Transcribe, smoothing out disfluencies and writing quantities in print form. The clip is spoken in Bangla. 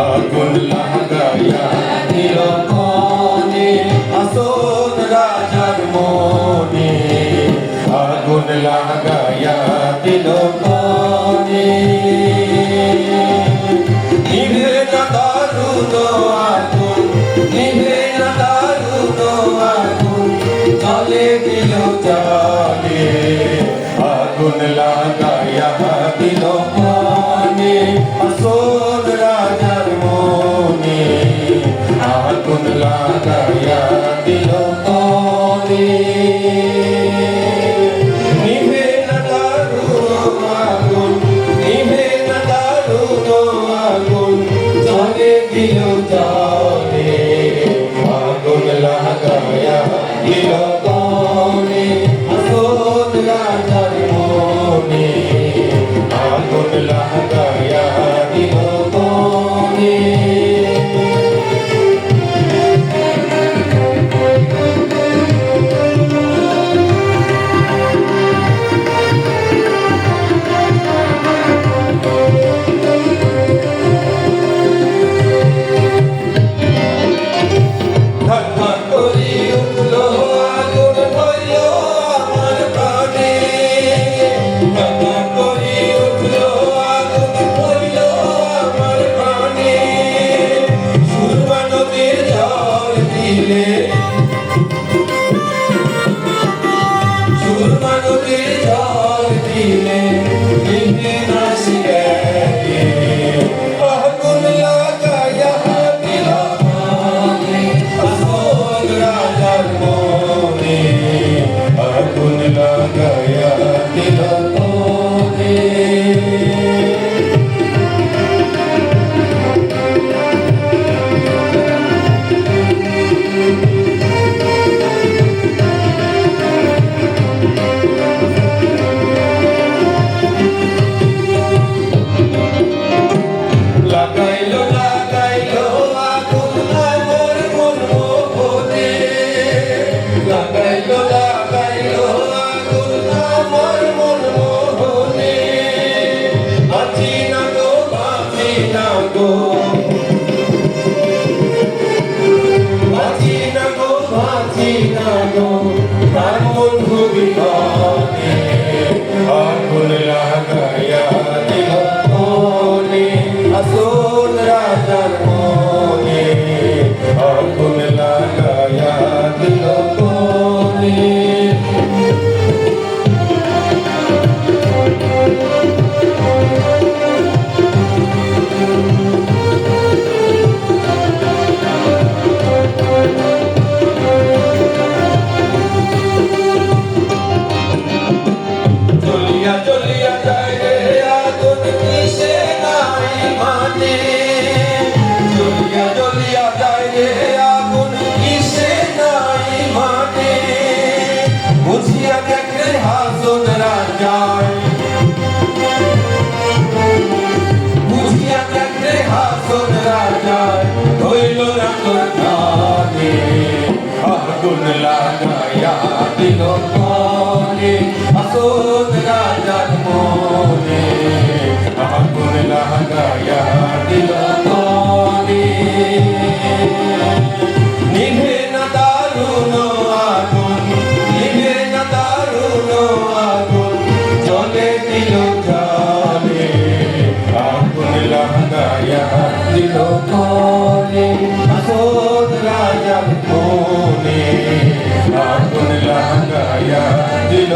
আগুন লাগাইয়া দিল মনে আসন রাজার মনে আগুন লাগাইয়া দিল মনে নিভে না দারুণ আগুন নিভে না দারুণ আগুন জলে দিল জলে আগুন লাগাইয়া দিল মনে আসন রাজার মনে আগুন লাগাইয়া দিল মনে নিভে না দারুণ আগুন নিভে না দারুণ আগুন জলে দিল জলে আগুন লাগাইয়া দিল মনে আসন রাজার মনে আগুন লাগাইয়া দিল মনে আগুন লাগাইয়া দিল মনে আসন রাজার মনে আগুন লাগাইয়া দিল মনে নিভে না দারুণ আগুন নিভে না দারুণ আগুন জলে দিল জলে আগুন লাগাইয়া দিল মনে আসন রাজার মনে আগুন লাগাইয়া দিল